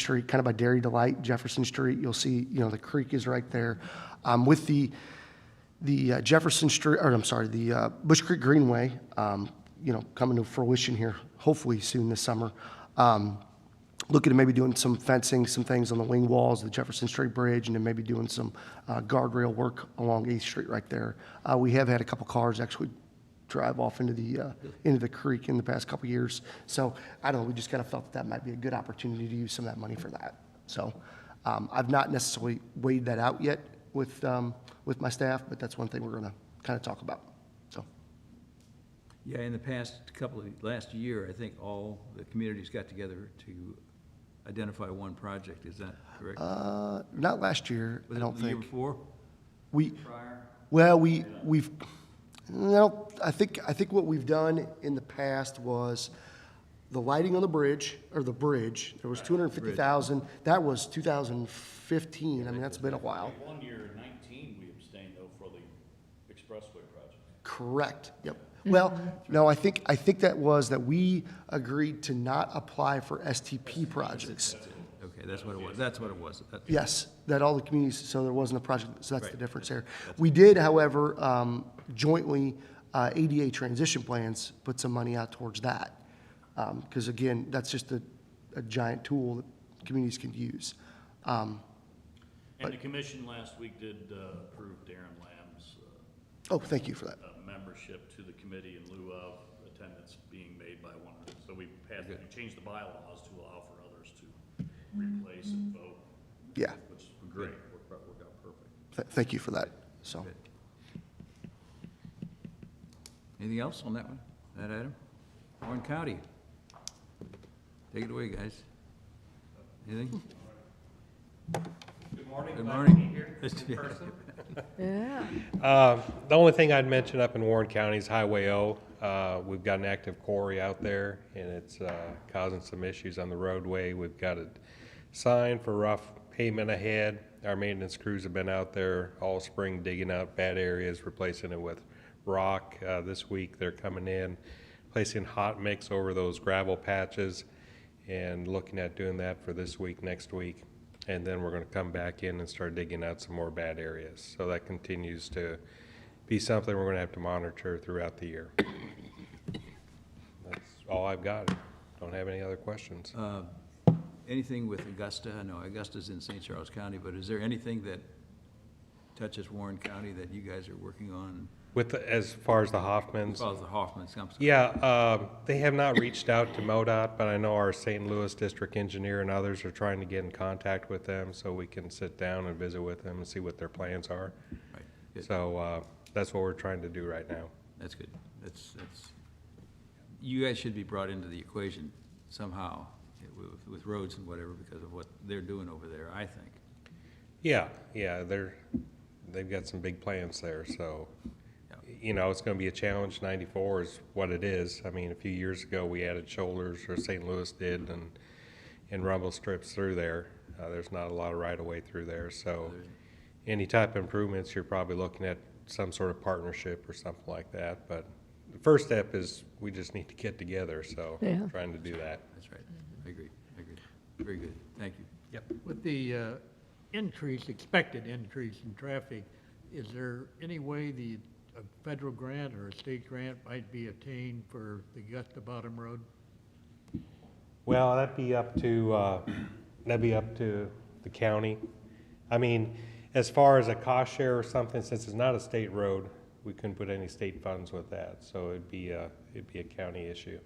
Street, kind of by Dairy Delight, Jefferson Street. You'll see, the creek is right there. With the Jefferson Street, or I'm sorry, the Bush Creek Greenway, coming to fruition here, hopefully soon this summer. Looking at maybe doing some fencing, some things on the wing walls of the Jefferson Street Bridge, and then maybe doing some guardrail work along 8th Street right there. We have had a couple cars actually drive off into the creek in the past couple years. So I don't know, we just kind of felt that might be a good opportunity to use some of that money for that. So I've not necessarily weighed that out yet with my staff, but that's one thing we're going to kind of talk about. So. Yeah, in the past last year, I think all the communities got together to identify one project. Is that correct? Not last year, I don't think. The year before? Prior? Well, we've. No, I think what we've done in the past was the lighting on the bridge, or the bridge. There was 250,000. That was 2015. I mean, that's been a while. One year, 19, we abstained though for the expressway project. Correct. Yep. Well, no, I think that was that we agreed to not apply for STP projects. Okay, that's what it was. That's what it was. Yes, that all the communities, so there wasn't a project, so that's the difference there. We did, however, jointly, ADA transition plans, put some money out towards that. Because again, that's just a giant tool that communities can use. And the commission last week did approve Darren Lamb's oh, thank you for that. membership to the committee in lieu of attendance being made by one. So we changed the bylaws to allow for others to replace and vote. Yeah. Which is great. Worked out perfect. Thank you for that. So. Good. Anything else on that one, that item? Warren County. Take it away, guys. Anything? Good morning. Good Glad morning. to be here in person. The only thing I'd mention up in Warren County is Highway O. We've got an active quarry out there, and it's causing some issues on the roadway. We've got a sign for rough pavement ahead. Our maintenance crews have been out there all spring digging out bad areas, replacing it with rock. This week they're coming in, placing hot mix over those gravel patches, and looking at doing that for this week, next week. And then we're going to come back in and start digging out some more bad areas. So that continues to be something we're going to have to monitor throughout the year. That's all I've got. Don't have any other questions. Anything with Augusta? I know Augusta's in St. Charles County, but is there anything that touches Warren County that you guys are working on? As far as the Hoffmans? As far as the Hoffmans comes. Yeah, they have not reached out to MoDOT, but I know our St. Louis district engineer and others are trying to get in contact with them so we can sit down and visit with them and see what their plans are. Right. Good. So that's what we're trying to do right now. That's good. That's. You guys should be brought into the equation somehow with roads and whatever because of what they're doing over there, I think. Yeah, they've got some big plans there, so. It's going to be a challenge. 94 is what it is. I mean, a few years ago we added shoulders, or St. Louis did, and rumble strips through there. There's not a lot of right-of-way through there. So any type of improvements, you're probably looking at some sort of partnership or something like that. But the first step is we just need to get together. So I'm trying to do that. That's right. I agree. Very good. Thank you. Yep. With the expected increase in traffic, is there any way a federal grant or a state grant might be obtained for the Augusta Bottom Road? Well, that'd be up to the county. I mean, as far as a cost share or something, since it's not a state road, we couldn't put any state funds with that. So it'd be a county issue.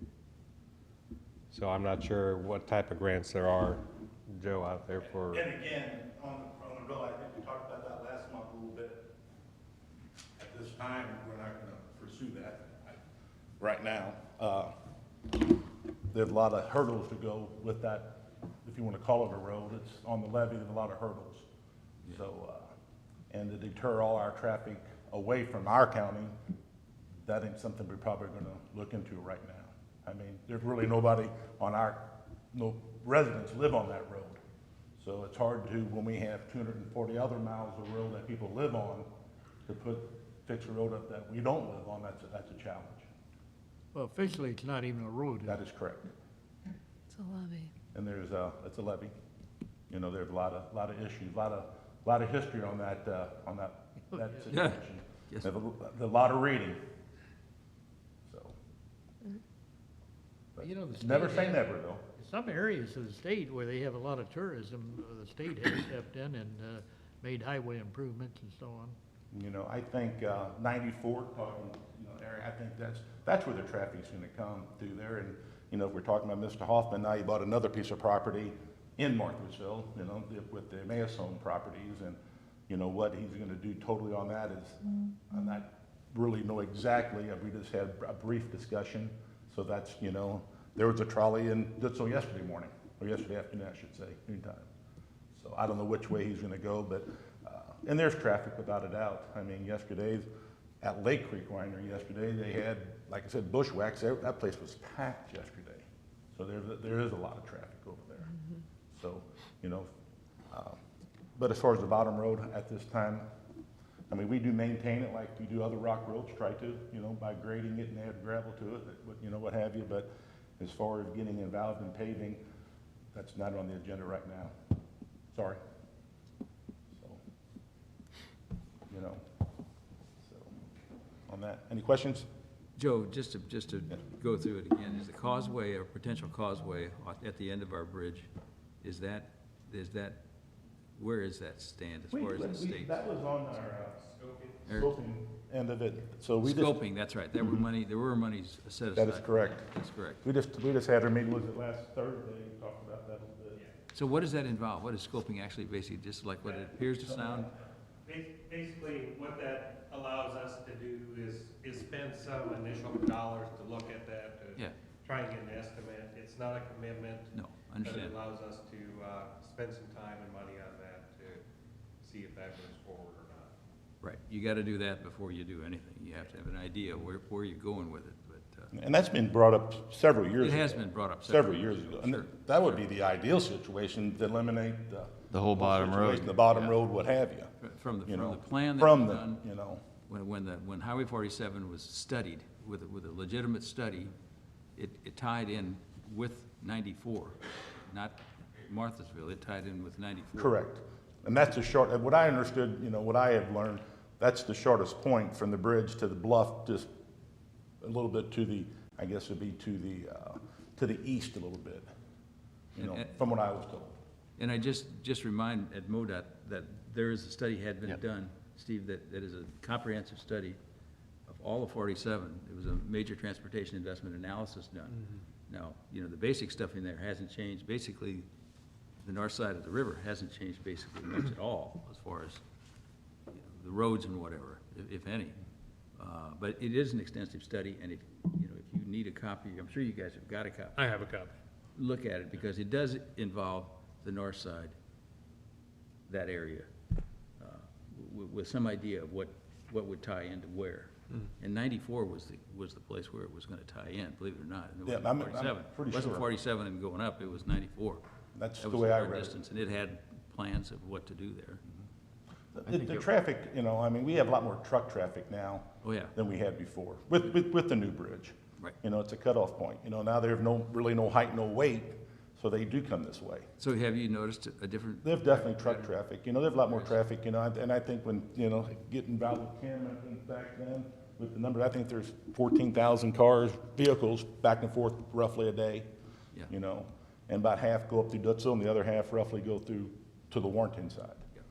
So I'm not sure what type of grants there are, Joe, out there for. And again, on the bill, I think we talked about that last month a little bit. At this time, we're not going to pursue that right now. There's a lot of hurdles to go with that. If you want to call it a road, it's on the levee. There's a lot of hurdles. Yeah. So, and to deter all our traffic away from our county, that ain't something we're probably going to look into right now. I mean, there's really nobody no residents live on that road. So it's hard to, when we have 240 other miles of road that people live on, to fix a road up that we don't live on. That's a challenge. Well, officially, it's not even a road. That is correct. It's a levy. And it's a levy. You know, there's a lot of issues, a lot of history on that situation. Yes. There's a lot of reading, so. But You know, the never state say has- never, though. Some areas of the state where they have a lot of tourism, the state has stepped in and made highway improvements and so on. You know, I think 94, talking, you know, area, I think that's where the traffic's gonna come through there. And, you know, if we're talking about Mr. Hoffman, now he bought another piece of property in Marthasville, you know, with the Emmaus Home properties. And, you know, what he's gonna do totally on that is, I'm not really know exactly. We just had a brief discussion. So that's, you know, there was a trolley in, so yesterday morning, or yesterday afternoon, I should say, noontime. So I don't know which way he's gonna go, but, and there's traffic without a doubt. I mean, yesterday, at Lake Creek Winery yesterday, they had, like I said, bushwhacks. That place was packed yesterday. So there is a lot of traffic over there. So, you know, but as far as the bottom road at this time, I mean, we do maintain it like we do other rock roads, try to, you know, by grading it and add gravel to it, you know, what have you. But as far as getting involved in paving, that's not on the agenda right now. Sorry. So, you know, so on that, any questions? Joe, just to go through it again, is the causeway or potential causeway at the end of our bridge, is that, where is that stand as far as the state? That was on our Or- scoping end of it, so we just, Scoping, that's right, there were monies set aside. that is correct. That's correct. We just had our meeting, was it last Thursday, we talked about that a little bit. So what does that involve? What is scoping actually, basically, just like what it appears to sound? Basically, what that allows us to do is spend some initial dollars to look at that, to Yeah. try and get an estimate. It's not a commitment. No, I But understand. it allows us to spend some time and money on that to see if that moves forward or not. Right, you gotta do that before you do anything. You have to have an idea where you're going with it, but, And that's been brought up several years it ago. has been brought up Several years ago. And Sure. that would be the ideal situation, to eliminate The whole bottom road. situation, the bottom Yeah. road, what have you. From You the know, plan that from was the, done, you know, when Highway 47 was studied with a legitimate study, it tied in with 94, not Marthasville, it tied in with 94. correct. And that's the short, what I understood, you know, what I have learned, that's the shortest point from the bridge to the bluff, just a little bit to the, I guess it'd be to the east a little bit, you know, And- from what I was told. And I just remind at MoDOT that there is a study had been done, Steve, that is a comprehensive study of all of 47. It was a major transportation investment analysis done. Now, you know, the basic stuff in there hasn't changed. Basically, the north side of the river hasn't changed basically much at all as far as you know, the roads and whatever, if any. But it is an extensive study, and if you need a copy, I'm sure you guys have got a copy. I have a copy. Look at it, because it does involve the north side, that area, with some idea of what would tie into where. And 94 was the place where it was gonna tie in, believe it or not. And it Yeah, wasn't I'm 47. pretty It wasn't sure. 47 and going up, it was 94. That's That the was way I far read it. distance, and it had plans of what to do there. The traffic, you know, I mean, we have a lot more truck traffic now. Oh, yeah. Than we had before, with the new bridge. Right. You know, it's a cutoff point. You know, now there's really no height, no weight, so they do come this way. So have you noticed a different? There's definitely truck traffic, you know, there's a lot more traffic, you know, and I think when, you know, getting involved with Kim, I think back then, with the number, I think there's 14,000 cars, vehicles back and forth roughly a day. Yeah. You know, and about half go up through Dutzel, and the other half roughly go through to the Warrenton side. Yeah.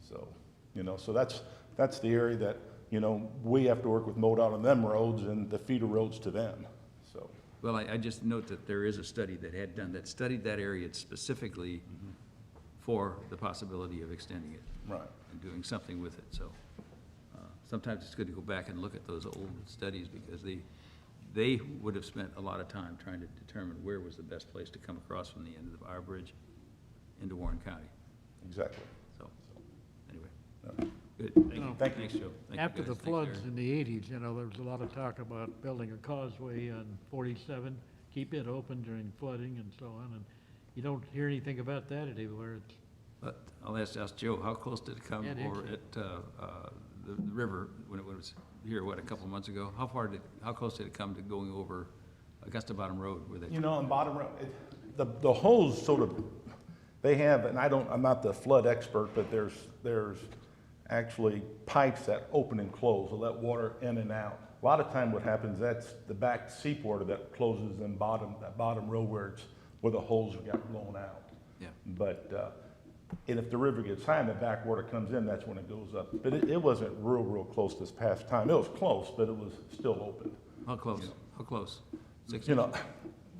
So, you know, so that's the area that, you know, we have to work with MoDOT on them roads and the feeder roads to them, so. Well, I just note that there is a study that studied that area specifically for the possibility of extending it. Right. And doing something with it, so. Sometimes it's good to go back and look at those old studies, because they would have spent a lot of time trying to determine where was the best place to come across from the end of our bridge into Warren County, Exactly. so, anyway. Yeah. Good, thank you. Thank you. Thanks, Joe. Thank you, After guys. the Thanks, floods Eric. in the 80s, you know, there was a lot of talk about building a causeway on 47, keep it open during flooding and so on, and you don't hear anything about that anywhere. It's But I'll ask Joe, how close did it come Yeah, it over is. at the river when it was here, what, a couple of months ago? How close did it come to going over Augusta Bottom Road where they? You know, on Bottom Road, the holes sort of, They have, and I'm not the flood expert, but there's actually pipes that open and close, to let water in and out. A lot of time what happens, that's the back seawater that closes in that bottom row where the holes got blown out. Yeah. But, and if the river gets high and the backwater comes in, that's when it goes up. But it wasn't real close this past time. It was close, but it was still open. How close? How close? 6 You know,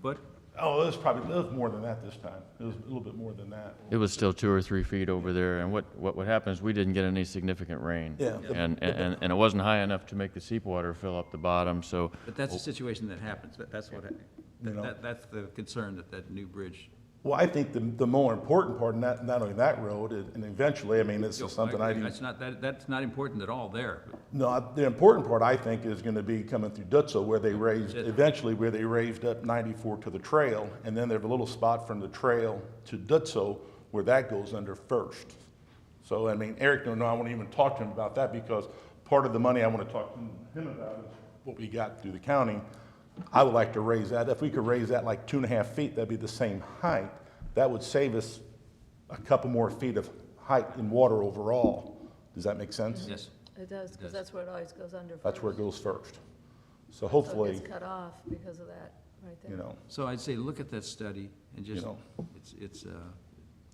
foot? oh, it was more than that this time. It was a little bit more than that. It was still 2 or 3 feet over there, and what would happen is we didn't get any significant rain. Yeah. And it wasn't high enough to make the seepwater fill up the bottom, so But that's a situation that happens. That's what, You know. that's the concern, that new bridge. Well, I think the more important part, not only that road, and eventually, I mean, this is something I That's not, that's not important at all there. no, the important part, I think, is gonna be coming through Dutso, where they raised up 94 to the trail, and then there's a little spot from the trail to Dutso where that goes under first. So, I mean, Eric don't know, I won't even talk to him about that, because part of the money I wanna talk to him about is what we got through the county. I would like to raise that. If we could raise that like 2.5 feet, that'd be the same height. That would save us a couple more feet of height in water overall. Does that make sense? Yes. It does, because that's where it always goes under first. That's where it goes first. So So it hopefully, gets cut off because of that, right there. you know, So I'd say look at that study and just, know. it's,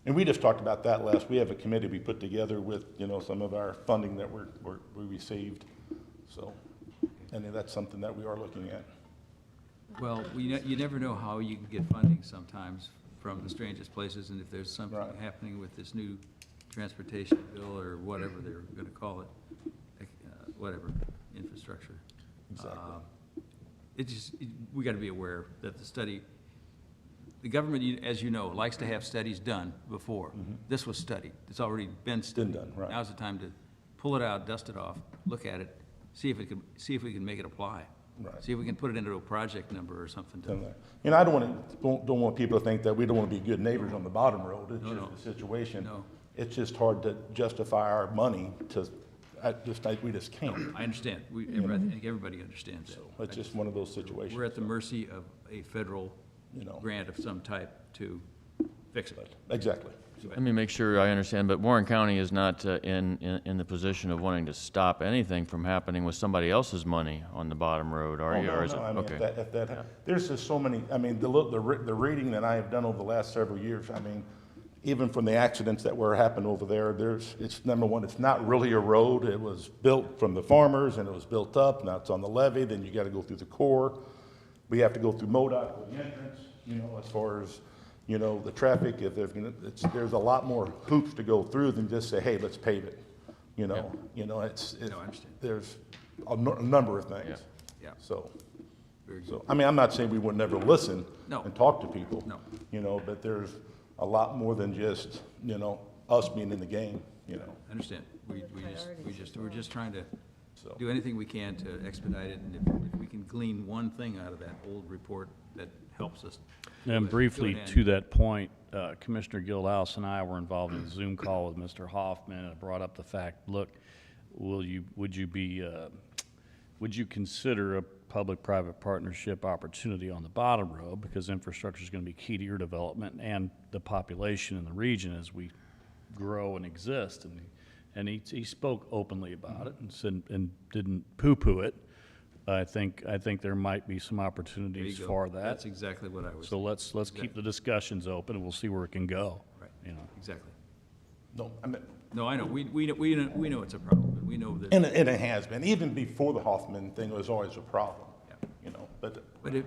and we just talked about that last. We have a committee we put together with, some of our funding that we received. So, and that's something that we are looking at. well, you never know how you can get funding sometimes from the strangest places, and if there's something Right. happening with this new transportation bill or whatever they're gonna call it, whatever, infrastructure. Exactly. We gotta be aware that the government, as you know, likes to have studies done before. This was studied, it's already been studied. done, right. Now's the time to pull it out, dust it off, look at it, see if we can make it apply. Right. See if we can put it into a project number or something. I don't want people to think that we don't want to be good neighbors on the bottom road. It's No, just the situation. No. It's just hard to justify our money we just can't. I understand. I think everybody understands that. So it's just one of those situations. We're at the mercy of a federal You know. grant of some type to fix it. Exactly. let me make sure I understand, but Warren County is not in the position of wanting to stop anything from happening with somebody else's money on the bottom road, are Oh, you? no, Or is it- no, I mean, okay. if that, there's just so many, I mean, the reading that I have done over the last several years, I mean, even from the accidents that were happening over there, it's number one, it's not really a road. It was built from the farmers and it was built up, now it's on the levee, then you gotta go through the core. We have to go through MoDOT for the entrance, as far as, the traffic, if there's a lot more hoops to go through than just say, hey, let's pave it. No, I understand. There's a number of things. Yeah. So, Very good. so, I mean, I'm not saying we would never listen No. and talk to people. No. But there's a lot more than just, us being in the game, I understand. Other priorities We're just trying to So- do anything we can to expedite it, and if we can glean one thing out of that old report that helps us. And do briefly it. to that point, Commissioner Gildhouse and I were involved in a Zoom call with Mr. Hoffman, and it brought up the fact, look, would you consider a public-private partnership opportunity on the bottom road, because infrastructure is going to be key to your development and the population in the region as we grow and exist. And he spoke openly about it and said, and didn't poo-poo it. I think there might be some There you opportunities go. for that. That's exactly what I was. So let's keep the discussions open, and we'll see where it can go. Right, You know. exactly. No, I mean, No, I know, we know it's a problem, we know that. and it has been, even before the Hoffman thing, it was always a problem, Yeah. but.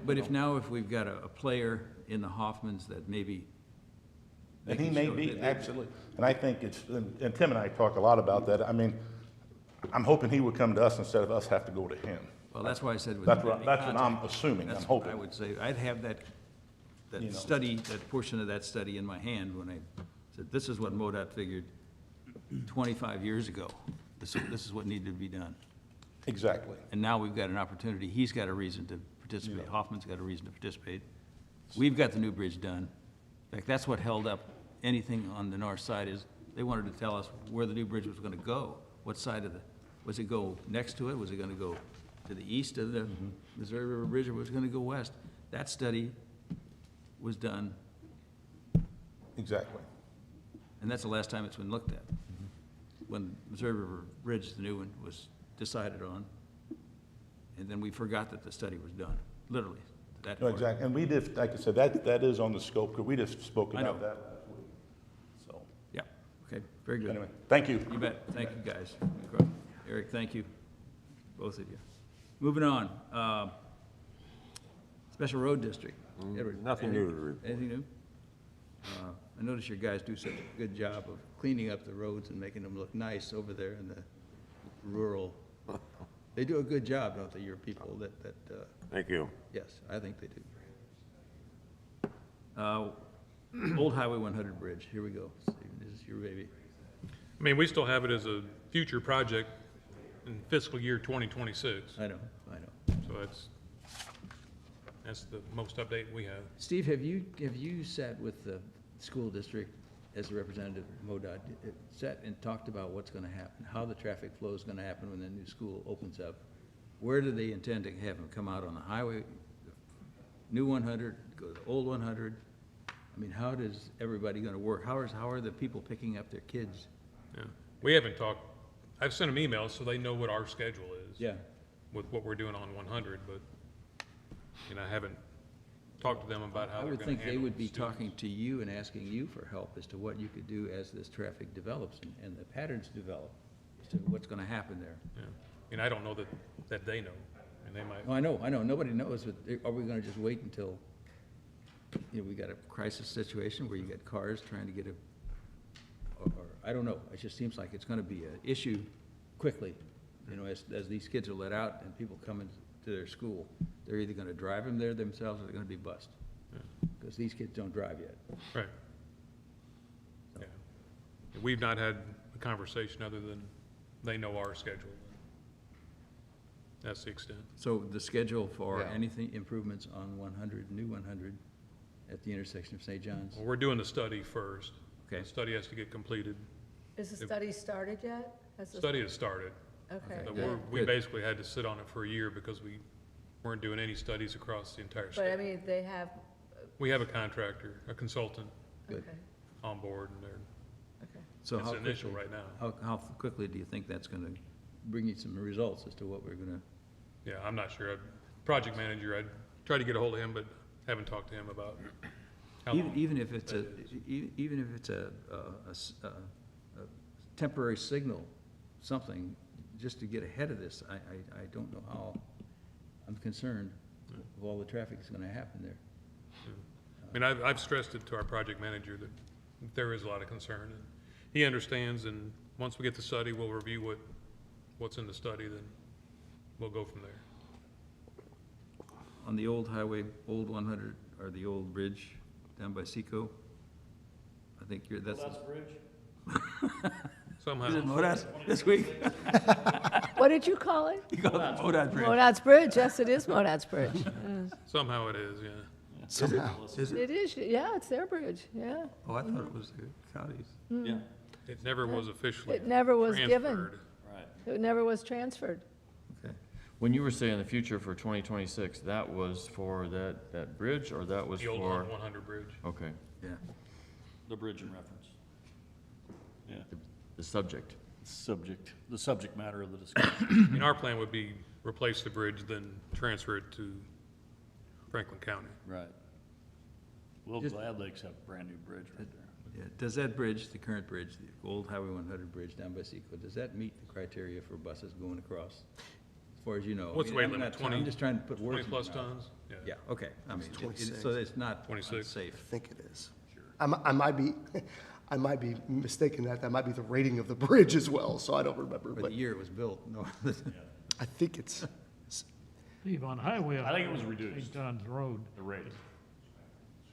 But if we've got a player in the Hoffmans that maybe. And he making may sure be, that they- absolutely. And I think and Tim and I talk a lot about that. I mean, I'm hoping he would come to us instead of us have to go to him. Well, that's why I said. with That's any what I'm contact, assuming, I'm that's what I hoping. would say, I'd have that You know. study, that portion of that study in my hand when I said, this is what MoDOT figured 25 years ago. This is what needed to be done. Exactly. And now we've got an opportunity, he's got a reason to participate, Hoffman's got a reason to participate. We've got the new bridge done. In fact, that's what held up anything on the north side, is they wanted to tell us where the new bridge was gonna go. What side of was it go next to it? Was it gonna go to the east of the Missouri River Bridge, or was it gonna go west? That study was done Exactly. And that's the last time it's been looked at. When Missouri River Bridge, the new one, was decided on, and then we forgot that the study was done, literally. that No, part. exactly, and we just, like I said, that is on the scope, because we just spoke I about know. that last week. So, Yeah, okay, very good. anyway, thank you. You bet, thank you, guys. Eric, thank you, both of you. Moving on, Special Road District. Edward, Nothing new to report. anything new? I notice your guys do such a good job of cleaning up the roads and making them look nice over there in the rural. They do a good job, don't they, your people, Thank you. yes, I think they do. Old Highway 100 Bridge, here we go. Stephen, this is your baby. I mean, we still have it as a future project in fiscal year 2026, I know. so that's the most update we have. Steve, have you sat with the school district as a representative of MoDOT, sat and talked about what's gonna happen, how the traffic flow is gonna happen when the new school opens up? Where do they intend to have them come out on the highway, new 100, go to the old 100? I mean, how does everybody gonna work? How are the people picking up their kids? Yeah, we haven't talked, I've sent them emails so they know what our schedule is. Yeah. With what we're doing on 100, but, I haven't talked to them about how I they're would gonna think they handle would be students. talking to you and asking you for help as to what you could do as this traffic develops and the patterns develop, as to what's gonna happen there. Yeah, I don't know that they know, and they might. Oh, I know, nobody knows, but are we gonna just wait until, we got a crisis situation where you got cars trying to get or I don't know, it just seems like it's gonna be an issue quickly, as these kids are let out and people come into their school, they're either gonna drive them there themselves or they're gonna be bused. Because these kids don't drive yet. Right. Yeah. We've not had a conversation other than they know our schedule. That's the extent. So the schedule for Yeah. anything, improvements on 100, new 100 at the intersection of St. John's? Well, we're doing the study first. Okay. The study has to get completed. Is the study started yet? Study has started. Okay, But good. we Good. basically had to sit on it for a year because we weren't doing any studies across the entire But I state. mean, they have, We have a contractor, a consultant Good. okay, on board, and they're, okay. So it's how initial quickly, right now. how quickly do you think that's gonna bring you some results as to what we're gonna? Yeah, I'm not sure. Project manager, I'd try to get a hold of him, but haven't talked to him about how long. Even if it's that even if it's a temporary signal, something, just to get ahead of this, I don't know how, I'm concerned of all the traffic that's gonna happen there. I mean, I've stressed it to our project manager that there is a lot of concern, and he understands, and once we get the study, we'll review what's in the study, then we'll go from there. On the old highway, old 100, or the old bridge down by Seco, I think that's. Somehow. Is it MoDOT this week? What did you call it? You call it MoDOT Bridge. MoDOT's Bridge, yes, it is MoDOT's Bridge. Somehow it is, yeah. Somehow. Is it? It is, yeah, it's their bridge, yeah. Oh, I thought it was the county's. Yeah, It never was officially It never was given. transferred. right. It never was transferred. Okay. When you were saying the future for 2026, that was for that bridge, or that was The old for? 100 bridge. Okay, Yeah. The bridge in reference. Yeah, the subject. the subject matter of the discussion. I mean, our plan would be replace the bridge, then transfer it to Franklin County. Right. We'll Just- gladly accept a brand-new bridge right there. Yeah, does that bridge, the current bridge, the old Highway 100 bridge down by Seco, does that meet the criteria for buses going across? As far as you know? I What's the mean, weight I'm limit, not- 20? I'm just trying to put words 20 in plus your mouth. tons? Yeah, okay, I mean, 26. so it's not 26. unsafe. I think it is. I might be, I might be mistaken that might be the rating of the bridge as well, so I don't remember, For but the year it was built, no. I think it's, Steve, on highway. I think it was reduced. St. John's Road, The rate.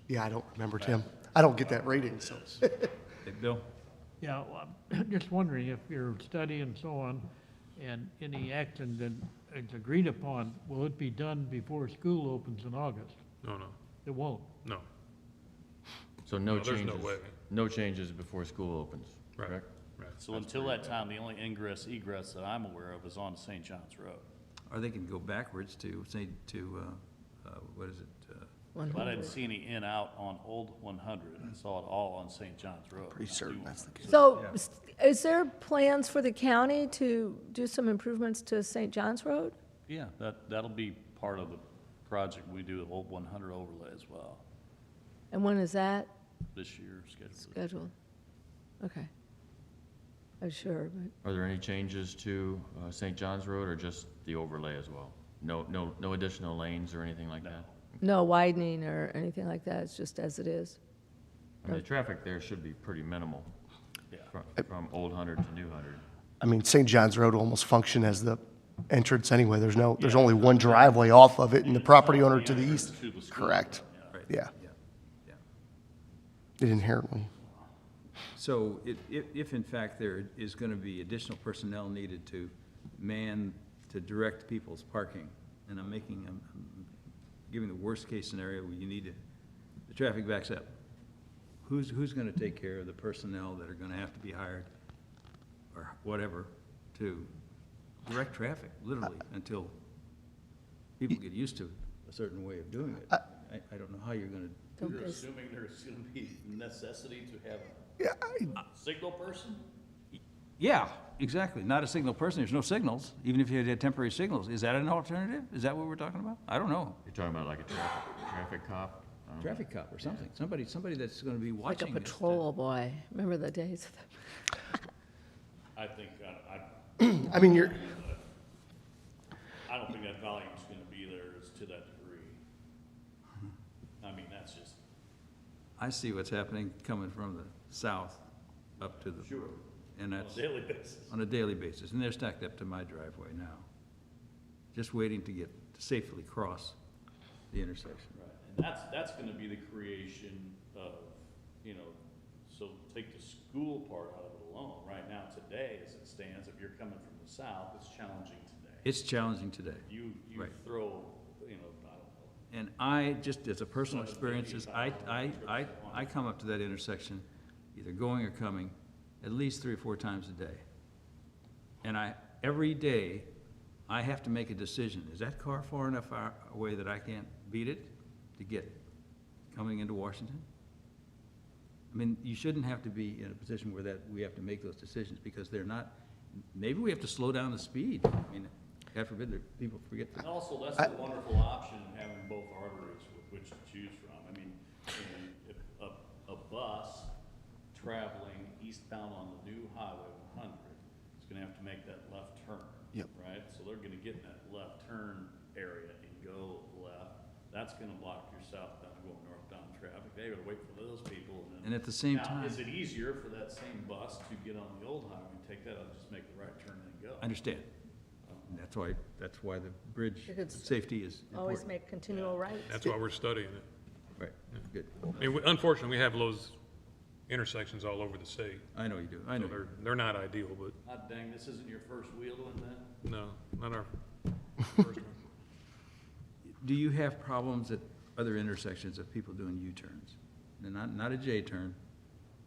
yeah, I don't remember, Tim. I don't get that rating, so. Hey, Bill? yeah, well, I'm just wondering if your study and so on, and any action that is agreed upon, will it be done before school opens in August? No, It won't. no. So no No, there's no changes? way. No changes before school opens, Right. correct? Right. So until that time, the only ingress egress that I'm aware of is on St. John's Road. Or they can go backwards to, say, what is it, But I 100. didn't see any in-out on Old 100. I saw it all on St. John's Road. Pretty certain that's the case. So is there plans for the county to do some improvements to St. John's Road? Yeah, that'll be part of the project we do, the Old 100 overlay as well, And when is that this year scheduled. scheduled? Okay. I'm sure, but, Are there any changes to St. John's Road or just the overlay as well? No additional lanes or anything like that? no widening or anything like that, it's just as it is? I mean, the traffic there should be pretty minimal from Old 100 to New 100. I mean, St. John's Road will almost function as the entrance anyway. There's only one driveway off of it, and the property owner to the east. To the school. Correct. Right. Yeah, Yeah. it inherently. So if in fact there is going to be additional personnel needed to to direct people's parking, and I'm giving the worst-case scenario where the traffic backs up, who's going to take care of the personnel that are going to have to be hired, or whatever, to direct traffic, literally, until people get used to a certain way of doing it? I don't know how you're going to Don't You're they- assuming there's going to be necessity to have Yeah, a signal person? Yeah, exactly. Not a signal person. There's no signals, even if you had temporary signals. Is that an alternative? Is that what we're talking about? I don't know. You're talking about like a traffic cop? I don't know. Traffic cop or something. Somebody that's gonna be Like a watching this. patrol boy. Remember the days of the... I think, I mean, I don't think that volume's gonna be there to that degree. I mean, that's just, I see what's happening coming from the south up to the. Sure. And on that's a daily basis. on a daily basis. And they're stacked up to my driveway now. Just waiting to safely cross the intersection. Right, and that's gonna be the creation of, so take the school part out of it alone. Right now, today, as it stands, if you're coming from the south, it's challenging today. It's challenging today. You Right. throw, I don't know. And I, just as a personal experience, is I come up to that intersection, either going or coming, at least 3 or 4 times a day. And every day, I have to make a decision. Is that car far enough away that I can't beat it to get coming into Washington? I mean, you shouldn't have to be in a position where we have to make those decisions, because they're not, maybe we have to slow down the speed. I mean, God forbid that people forget And that. also, that's the wonderful option, having both arteries with which to choose from. I mean, if a bus traveling eastbound on the new Highway 100 is gonna have to make that left turn. Yep. Right? So they're gonna get in that left turn area and go left. That's gonna block your southbound going northbound traffic. They gotta wait for those people and then. And at the same Now, time, is it easier for that same bus to get on the old highway and take that out and just make the right turn and go? I understand. And that's why the bridge Because safety is Always important. make continual rights. That's why we're studying it. Right, good. I mean, unfortunately, we have those intersections all over the state. I know you do, I So know. they're not ideal, but Ah, dang, this isn't your first wheel doing that? no, not our first one. Do you have problems at other intersections of people doing U-turns? And not a J-turn,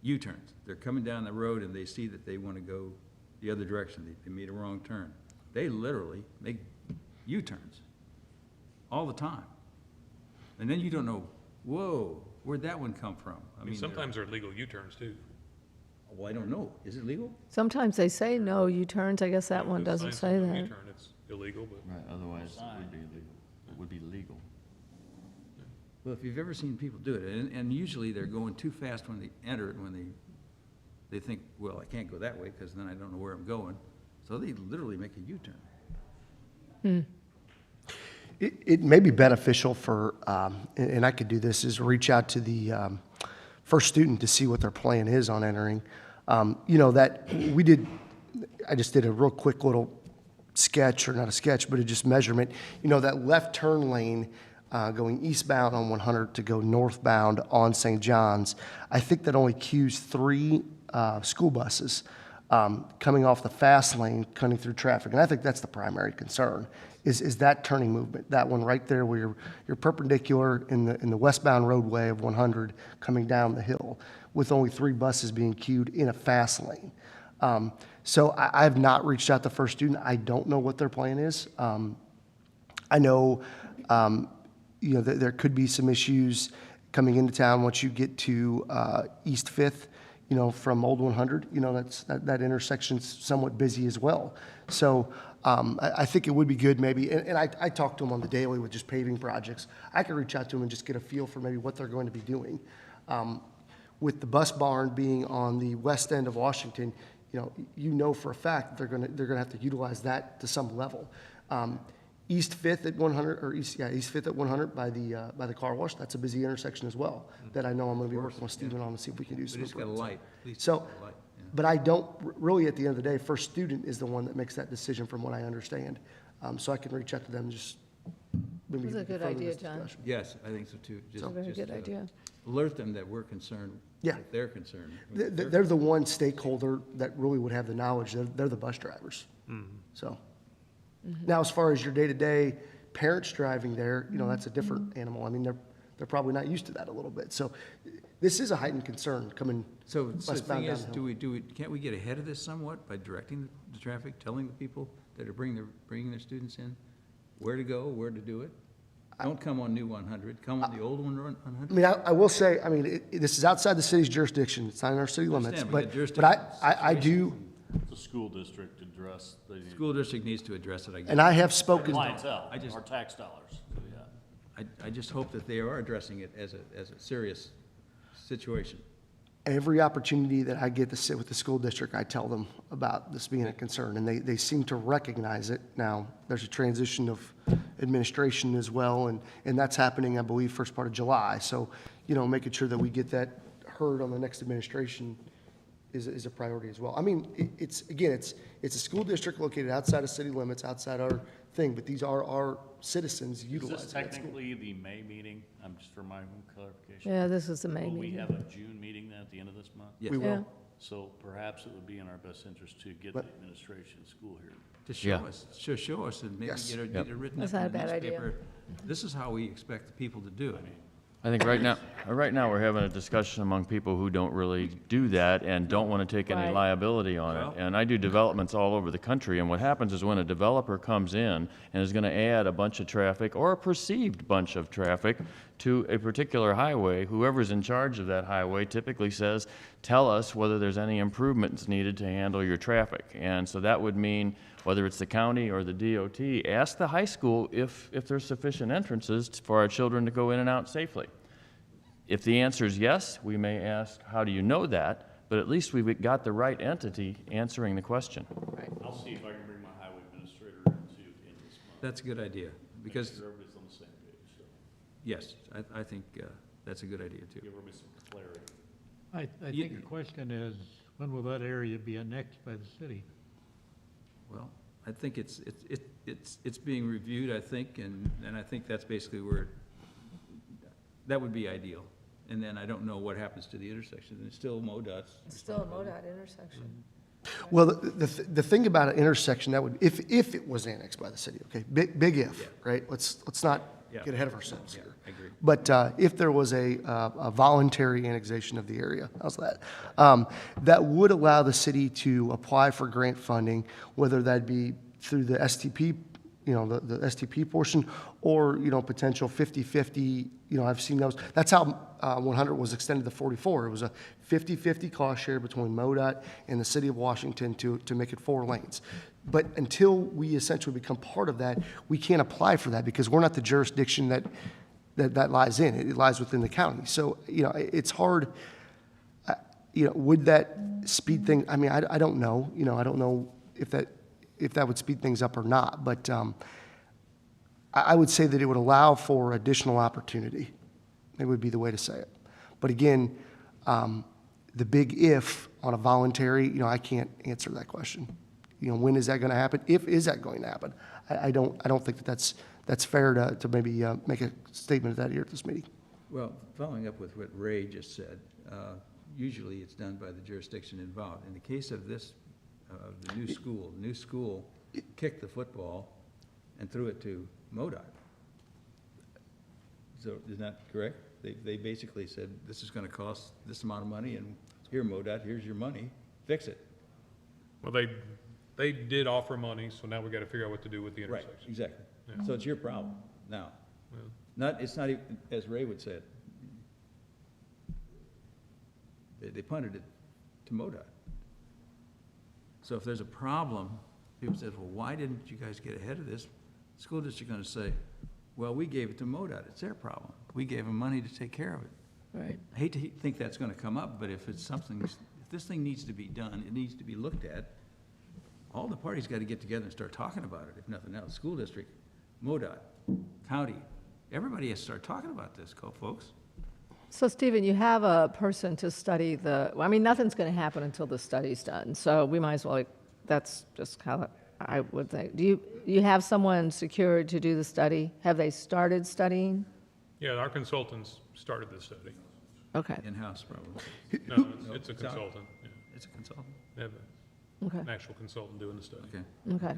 U-turns. They're coming down the road and they see that they want to go the other direction. They made a wrong turn. They literally make U-turns all the time. And then you don't know, whoa, where'd that one come from? I mean, sometimes they're legal U-turns too. Well, I don't know. Is it legal? Sometimes they say no U-turns. I guess that one If the doesn't sign say says no that. U-turn, it's illegal, but Right, otherwise it would be illegal. It would be legal. Well, if you've ever seen people do it, and usually they're going too fast when they enter it, when they think, well, I can't go that way because then I don't know where I'm going. So they literally make a U-turn. It may be beneficial for, and I could do this, is reach out to the first student to see what their plan is on entering. I just did a real quick little sketch, or not a sketch, but a just measurement. That left turn lane going eastbound on 100 to go northbound on St. John's, I think that only queues 3 school buses coming off the fast lane, cutting through traffic. And I think that's the primary concern, is that turning movement, that one right there where you're perpendicular in the westbound roadway of 100 coming down the hill, with only 3 buses being queued in a fast lane. So I have not reached out to First Student. I don't know what their plan is. I know, you know, there could be some issues coming into town once you get to East Fifth, you know, from Old 100, you know, that intersection's somewhat busy as well. So I think it would be good maybe, and I talk to them on the daily with just paving projects. I could reach out to them and just get a feel for maybe what they're going to be doing. With the bus barn being on the west end of Washington, you know for a fact they're gonna have to utilize that to some level. East Fifth at 100, or East Fifth at 100 by the car wash, that's a busy intersection as well, that I know I'm gonna be working with Stephen on to see if we can do But some it's got a improvements. light. At least So, it's got a light, yeah. but I don't, really, at the end of the day, First Student is the one that makes that decision from what I understand. So I can reach out to them, just maybe That's a good further idea, this John. discussion. Yes, I think so too. It's a very good idea. Alert them that we're concerned. Yeah. That they're concerned. They're the one stakeholder that really would have the knowledge. They're the bus drivers. So, now as far as your day-to-day parents driving there, that's a different animal. I mean, they're probably not used to that a little bit. So this is a heightened concern coming So the westbound thing is, downhill. can't we get ahead of this somewhat by directing the traffic, telling the people that are bringing their students in where to go, where to do it? Don't come on new 100, come on the old 100. I mean, I will say, I mean, this is outside the city's jurisdiction. It's not in our city limits. understand, we But, got I do, The school district address the School district needs to address it, I guess. and I have spoken, clientele, I just- our tax dollars. So, yeah. I just hope that they are addressing it as a serious situation. every opportunity that I get to sit with the school district, I tell them about this being a concern, and they seem to recognize it. Now, there's a transition of administration as well, and that's happening, I believe, first part of July. So, making sure that we get that heard on the next administration is a priority as well. I mean, it's a school district located outside of city limits, outside our thing, but these are our citizens Is utilizing this that school. technically the May meeting? Just for my own clarification. Yeah, this is the May Will we meeting. have a June meeting then at the end of this month? Yes. We Yeah. will. So perhaps it would be in our best interest to get the administration and school here. To show Yeah. us, show us, and maybe Yes. get Yep. it written That's up in not the a bad idea. newspaper. This is how we expect the people to do it. I think right now, we're having a discussion among people who don't really do that and don't want to take any Right. liability on Well- it. And I do developments all over the country, and what happens is when a developer comes in and is going to add a bunch of traffic or a perceived bunch of traffic to a particular highway, whoever's in charge of that highway typically says, tell us whether there's any improvements needed to handle your traffic. And so that would mean, whether it's the county or the DOT, ask the high school if there's sufficient entrances for our children to go in and out safely. If the answer is yes, we may ask, how do you know that? But at least we've got the right entity answering the question. I'll see if I can bring my highway administrator into this month. That's a good idea, because, Everybody's on the same page, so yes, I think that's a good idea too. give everybody some clarity. I You- think the question is, when will that area be annexed by the city? Well, I think it's being reviewed, I think, and I think that's basically where, that would be ideal. And then I don't know what happens to the intersection, it's still MoDOT's. It's still a MoDOT intersection. Well, the thing about an intersection, that would, if it was annexed by the city, okay, big if, Yeah. right? Let's not Yeah. get ahead of ourselves Yeah, here. I agree. But if there was a voluntary annexation of the area, how's that? That would allow the city to apply for grant funding, whether that be through the STP, the STP portion, or, potential 50/50, I've seen those. That's how 100 was extended to 44. It was a 50/50 cost share between MoDOT and the city of Washington to make it 4 lanes. But until we essentially become part of that, we can't apply for that because we're not the jurisdiction that lies in. It lies within the county. So, it's hard, would that speed things? I mean, I don't know. I don't know if that would speed things up or not. But I would say that it would allow for additional opportunity. It would be the way to say it. But again, the big if on a voluntary, I can't answer that question. When is that going to happen? Is that going to happen? I don't think that's fair to maybe make a statement of that here at this meeting. Well, following up with what Ray just said, usually it's done by the jurisdiction involved. In the case of this, the new school kicked the football and threw it to MoDOT. So is that correct? They basically said, this is gonna cost this amount of money, and here, MoDOT, here's your money, fix it. Well, they did offer money, so now we gotta figure out what to do with the Right, intersection. exactly. So it's your problem now. It's not even, as Ray would say it. They punted it to MoDOT. So if there's a problem, people say, well, why didn't you guys get ahead of this? The school district gonna say, well, we gave it to MoDOT, it's their problem. We gave them money to take care of it. Right. I hate to think that's gonna come up, but if it's something, if this thing needs to be done, it needs to be looked at, all the parties gotta get together and start talking about it, if nothing else. School district, MoDOT, county, everybody has to start talking about this, folks. So Stephen, you have a person to study I mean, nothing's going to happen until the study's done, so we might as well, that's just how I would think. Do you have someone secured to do the study? Have they started studying? Yeah, our consultants started the study. Okay, In-house, probably. No, it's a consultant, yeah. It's a consultant? They have okay, an actual consultant doing the study. Okay. okay.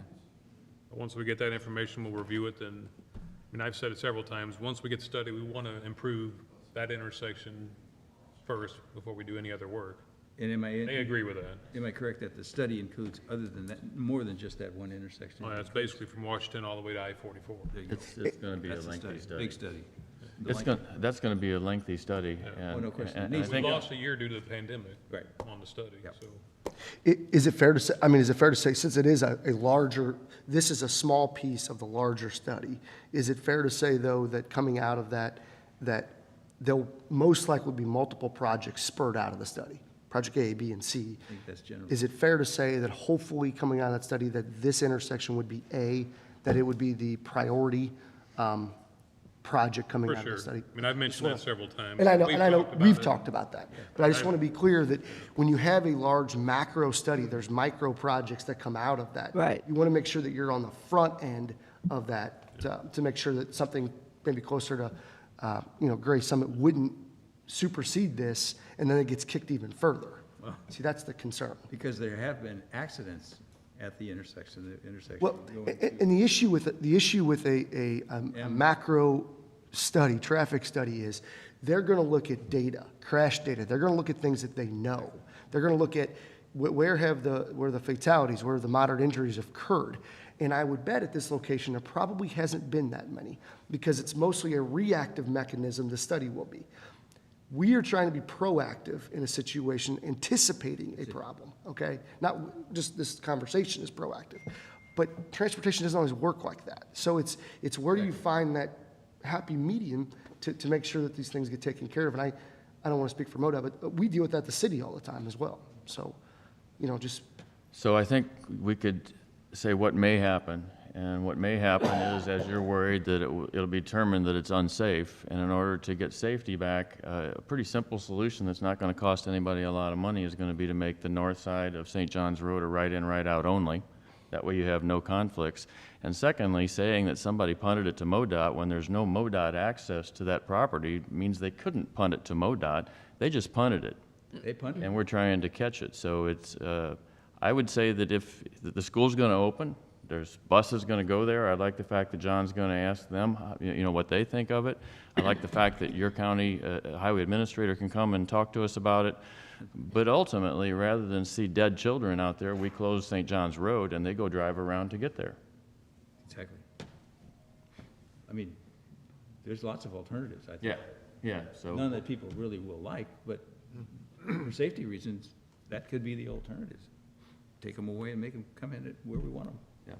Once we get that information, we'll review it, and, I mean, I've said it several times, once we get the study, we want to improve that intersection first before we do any other work. And They agree with that. am I correct that the study includes, other than that, more than just that one intersection? Well, it's basically from Washington all the way to I-44. There you go. It's gonna be a That's the lengthy study. Big study. That's gonna be a lengthy study. Oh, no question. and It I needs to We think, lost a year due to the pandemic. Right. On the study, Yep. so. Is it fair to say, I mean, is it fair to say, since it is a larger, this is a small piece of the larger study, is it fair to say, though, that coming out of that there'll most likely be multiple projects spurred out of the study? Project A, B, and C. I think that's general. Is it fair to say that hopefully coming out of that study, that this intersection would be A, that it would be the priority project coming For out of sure. the study? I mean, I've mentioned that several times. And I know, We've we've about it. talked about that. But I just want to be clear that when you have a large macro study, there's micro projects that come out of that. Right. You want to make sure that you're on the front end of that to make sure that something maybe closer to, Gray Summit wouldn't supersede this, and then it gets kicked even further. Well- See, that's the concern. Because there have been accidents at the intersection, Well, going to- and the issue with a macro study, traffic study is, they're going to look at data, crash data. They're going to look at things that they know. They're going to look at where the fatalities, where the moderate injuries have occurred. And I would bet at this location, there probably hasn't been that many, because it's mostly a reactive mechanism the study will be. We are trying to be proactive in a situation, anticipating a problem, okay? Not just this conversation is proactive, but transportation doesn't always work like that. So it's where do you find that happy medium to make sure that these things get taken care of? And I don't want to speak for MoDOT, but we deal with that at the city all the time as well. So, just. so I think we could say what may happen, and what may happen is, as you're worried that it'll be determined that it's unsafe, and in order to get safety back, a pretty simple solution that's not going to cost anybody a lot of money is going to be to make the north side of St. John's Road a right-in, right-out only. That way you have no conflicts. And secondly, saying that somebody punted it to MoDOT when there's no MoDOT access to that property means they couldn't punt it to MoDOT. They just punted it. They punted. And we're trying to catch it. So it's, I would say that if the school's going to open, there's buses going to go there. I like the fact that John's going to ask them, what they think of it. I like the fact that your county highway administrator can come and talk to us about it. But ultimately, rather than see dead children out there, we close St. John's Road and they go drive around to get there. Exactly. I mean, there's lots of alternatives, I think. Yeah, so. None that people really will like, but for safety reasons, that could be the alternatives. Take them away and make them come in at where we want them. Yeah.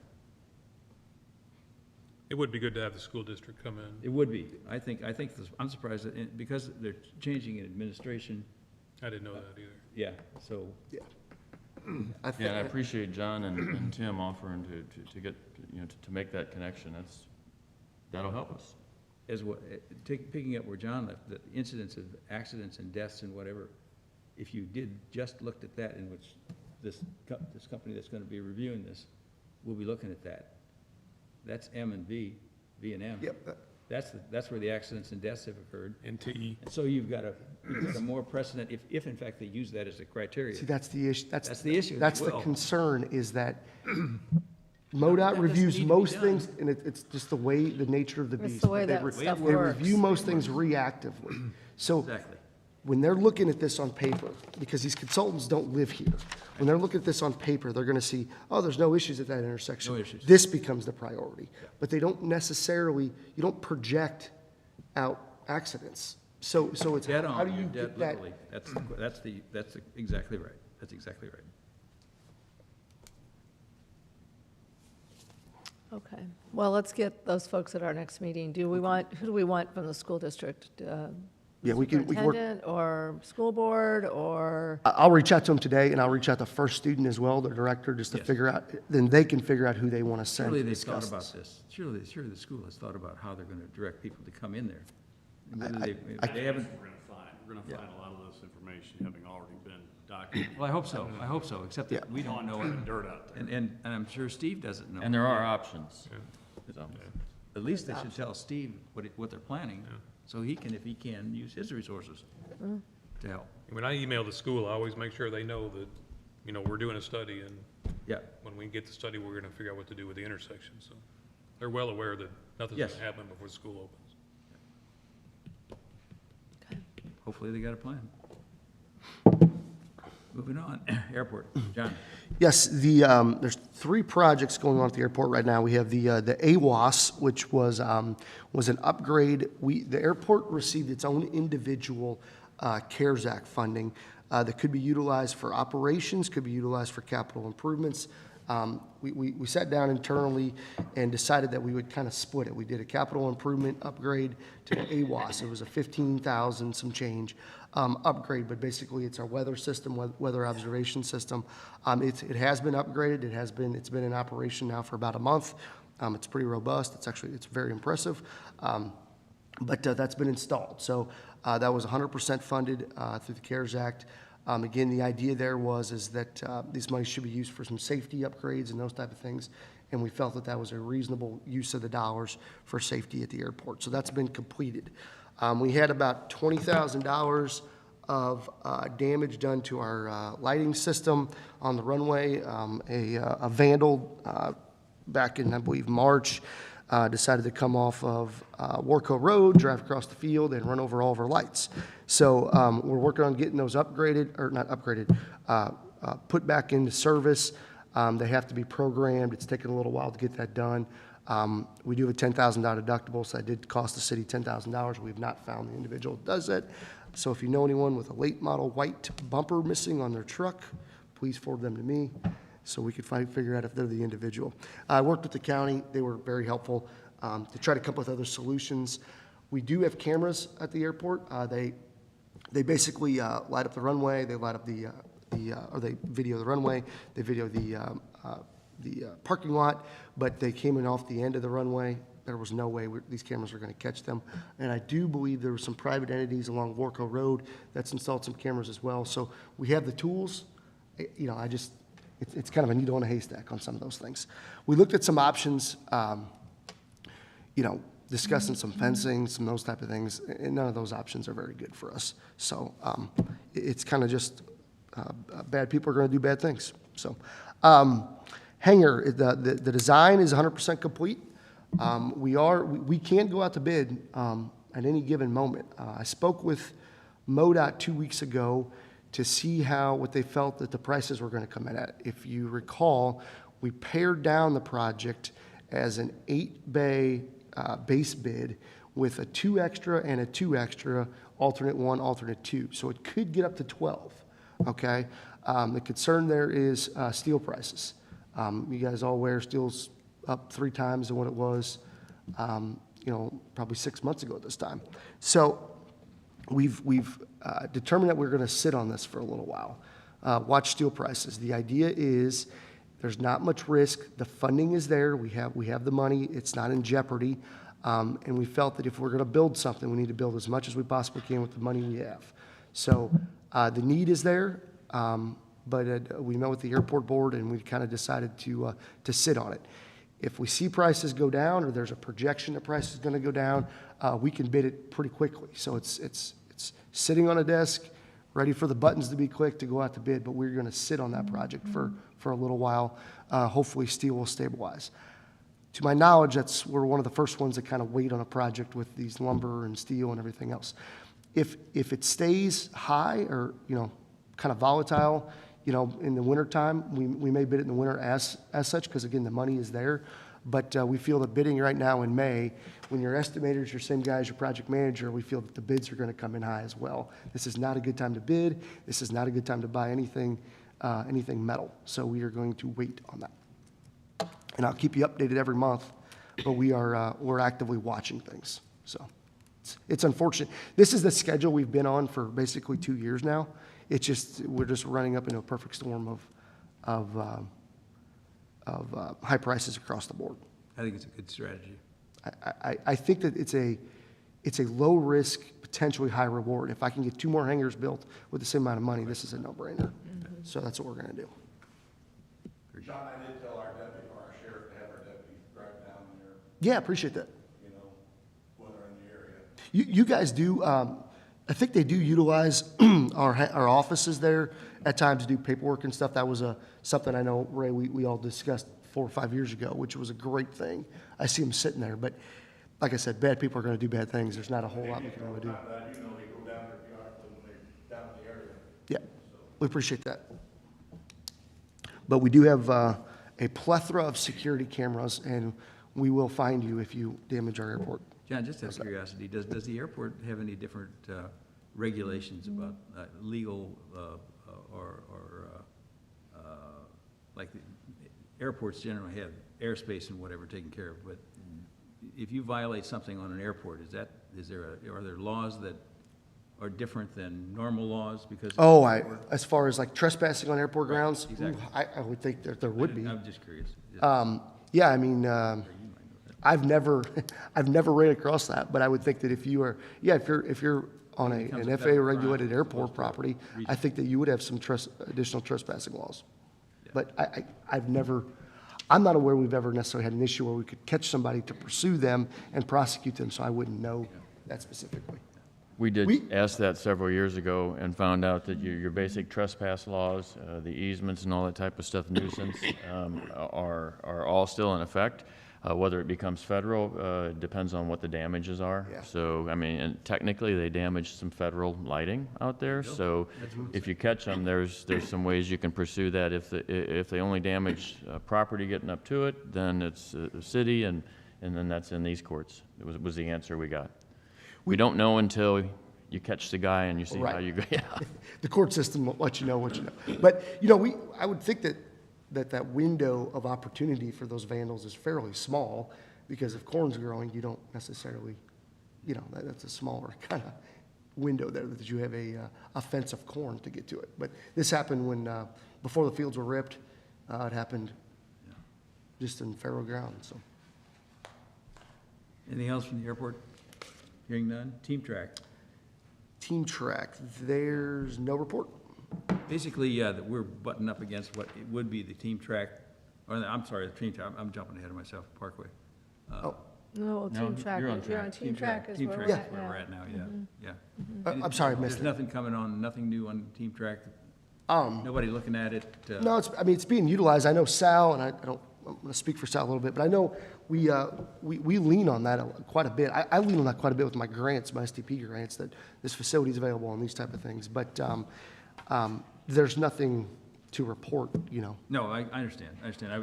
It would be good to have the school district come in. It would be. I'm surprised that, because they're changing in administration, I didn't know that either. yeah, so. Yeah, Yeah, and I appreciate John and Tim offering to get, to make that connection. That'll help us. Picking up where John left, the incidents of accidents and deaths and whatever, if you did just looked at that, in which this company that's gonna be reviewing this, will be looking at that. That's M and V and M. Yep. That's where the accidents and deaths have occurred. NTE. And so you've got a more precedent, if in fact they use that as a criteria. See, that's the issue. That's the issue as That's the well. concern, is that That MoDOT doesn't reviews need to be most done. things, and it's just the way, the nature of the It's beast. the way They that re- stuff They works. review most things reactively. So Exactly. when they're looking at this on paper, because these consultants don't live here, when they're looking at this on paper, they're going to see, oh, there's no issues at that intersection. No issues. This becomes the priority. But they don't necessarily, you don't project out accidents. So it's, Dead how do on, you you're get dead that? literally. That's exactly right. That's exactly right. Okay, well, let's get those folks at our next meeting. Who do we want from the school district? Yeah, we can work. Superintendent or school board or, I'll reach out to them today, and I'll reach out to First Student as well, the director, just to Yes. figure out, then they can figure out who they want to send Surely to they've thought discuss about this. this. Surely the school has thought about how they're going to direct people to come in there. Whether I- they haven't, We're gonna find a lot of this information having already been documented. well, I hope so, except that we don't know it. Dirt out there. And I'm sure Steve doesn't know. And there are options. So, At least they should tell Steve what they're planning, so he can, if he can, use his resources to help. When I email the school, I always make sure they know that, you know, we're doing a study, and Yeah, when we get the study, we're gonna figure out what to do with the intersection, so they're well aware that nothing's Yes. gonna happen before the school opens. hopefully they got a plan. Moving on, airport, John. Yes, there's 3 projects going on at the airport right now. We have the AWAS, which was an upgrade. The airport received its own individual CARES Act funding that could be utilized for operations, could be utilized for capital improvements. We sat down internally and decided that we would kind of split it. We did a capital improvement upgrade to the AWAS. It was a 15,000 some change upgrade, but basically it's our weather system, weather observation system. It has been upgraded. It's been in operation now for about a month. It's pretty robust. It's very impressive. But that's been installed. So that was 100% funded through the CARES Act. Again, the idea there is that these monies should be used for some safety upgrades and those type of things, and we felt that that was a reasonable use of the dollars for safety at the airport. So that's been completed. We had about $20,000 of damage done to our lighting system on the runway. A vandal back in, I believe, March, decided to come off of Warco Road, drive across the field, and run over all of our lights. So we're working on getting those upgraded, or not upgraded, put back into service. They have to be programmed. It's taken a little while to get that done. We do have a $10,000 deductible, so that did cost the city $10,000. We have not found the individual that does that. So if you know anyone with a late model white bumper missing on their truck, please forward them to me, so we could figure out if they're the individual. I worked with the county. They were very helpful to try to come up with other solutions. We do have cameras at the airport. They basically light up the runway. They light up or they video the runway. They video the parking lot, but they came in off the end of the runway. There was no way these cameras were going to catch them. And I do believe there were some private entities along Warco Road that's installed some cameras as well. So we have the tools. You know, it's kind of a needle in a haystack on some of those things. We looked at some options, discussing some fencing, some of those type of things, and none of those options are very good for us. So it's kind of just bad people are going to do bad things. So hangar, the design is 100% complete. We can go out to bid at any given moment. I spoke with MoDOT 2 weeks ago to see what they felt that the prices were going to come in at. If you recall, we pared down the project as an 8-bay base bid with a 2 extra and a 2 extra, alternate 1, alternate 2. So it could get up to 12, okay? The concern there is steel prices. You guys all aware steel's up 3 times than what it was, probably 6 months ago at this time. So we've determined that we're going to sit on this for a little while. Watch steel prices. The idea is there's not much risk. The funding is there. We have the money. It's not in jeopardy. And we felt that if we're going to build something, we need to build as much as we possibly can with the money we have. So the need is there, but we met with the airport board and we kind of decided to sit on it. If we see prices go down, or there's a projection that price is going to go down, we can bid it pretty quickly. So it's sitting on a desk, ready for the buttons to be clicked to go out to bid, but we're going to sit on that project for a little while. Hopefully steel will stabilize. To my knowledge, we're one of the first ones that kind of wait on a project with these lumber and steel and everything else. If it stays high or, kind of volatile, in the wintertime, we may bid it in the winter as such, because again, the money is there. But we feel the bidding right now in May, when your estimators, your same guy as your project manager, we feel that the bids are going to come in high as well. This is not a good time to bid. This is not a good time to buy anything metal. So we are going to wait on that. And I'll keep you updated every month, but we're actively watching things. So it's unfortunate. This is the schedule we've been on for basically 2 years now. It's just, we're just running up into a perfect storm of high prices across the board. I think it's a good strategy. I think that it's a low risk, potentially high reward. If I can get 2 more hangars built with the same amount of money, this is a no-brainer. So that's what we're going to do. John, I did tell our deputy, or our sheriff, to have our deputy drive down there, Yeah, appreciate that. you know, when they're in the area. You guys do, I think they do utilize our offices there at times to do paperwork and stuff. That was something I know, Ray, we all discussed 4 or 5 years ago, which was a great thing. I see them sitting there, but like I said, bad people are going to do bad things. There's not a whole lot we can really do. You know, they go down there periodically when they're down in the area. Yeah, we appreciate that. But we do have a plethora of security cameras, and we will find you if you damage our airport. John, just out of curiosity, does the airport have any different regulations about legal or like the airports generally have airspace and whatever taken care of, but if you violate something on an airport, are there laws that are different than normal laws because? As far as like trespassing on airport grounds, exactly. I would think that there would be. I'm just curious. Yeah, I mean, I've never ran across that, but I would think that if you're on becomes an a FAA federal crime, regulated it's airport supposed to property, reach- I think that you would have some additional trespassing laws. But I'm not aware we've ever necessarily had an issue where we could catch somebody to pursue them and prosecute them, so I wouldn't know that specifically. We did ask that several years ago and found out that your basic trespass laws, the easements and all that type of stuff, nuisance, are all still in effect. Whether it becomes federal depends on what the damages are. Yeah. So, I mean, and technically, they damaged some federal lighting out there. So if you catch them, there's some ways you can pursue that. If they only damage property getting up to it, then it's the city, and then that's in these courts. It was the answer we got. We don't know until you catch the guy and you see how Right. you go. Yeah. The court system will let you know what you know. But, I would think that window of opportunity for those vandals is fairly small, because if corn's growing, you don't necessarily, that's a smaller kind of window there, that you have a fence of corn to get to it. But this happened before the fields were ripped. It happened just in fallow ground, so. Anything else from the airport? Hearing none. Team track. Team track, there's no report. Basically, that we're butting up against what it would be the team track, the team track, I'm jumping ahead of myself, Parkway. Oh, No, team track, you're on you're on team track is Team where track we're is at where now. we're at now, yeah. I'm sorry, I missed There's it. nothing coming on, nothing new on team track, Um, nobody looking at it. No, it's being utilized. I know Sal, and I'm going to speak for Sal a little bit, but I know we lean on that quite a bit. I lean on that quite a bit with my grants, my STP grants, that this facility is available and these type of things. But there's nothing to report, No, I understand.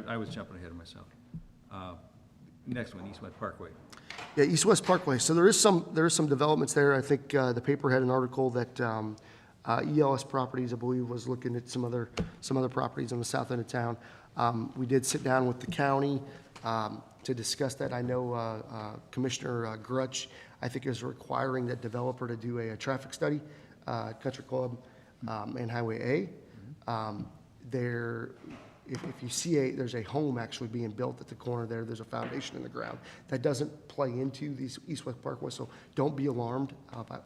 I was jumping ahead of myself. Next one, East-West Parkway. Yeah, East-West Parkway. So there is some developments there. I think the paper had an article that ELS Properties, I believe, was looking at some other properties on the south end of town. We did sit down with the county to discuss that. I know Commissioner Grutch, I think, is requiring that developer to do a traffic study, Country Club and Highway A. If you see there's a home actually being built at the corner there. There's a foundation in the ground. That doesn't play into these East-West Parkway, so don't be alarmed.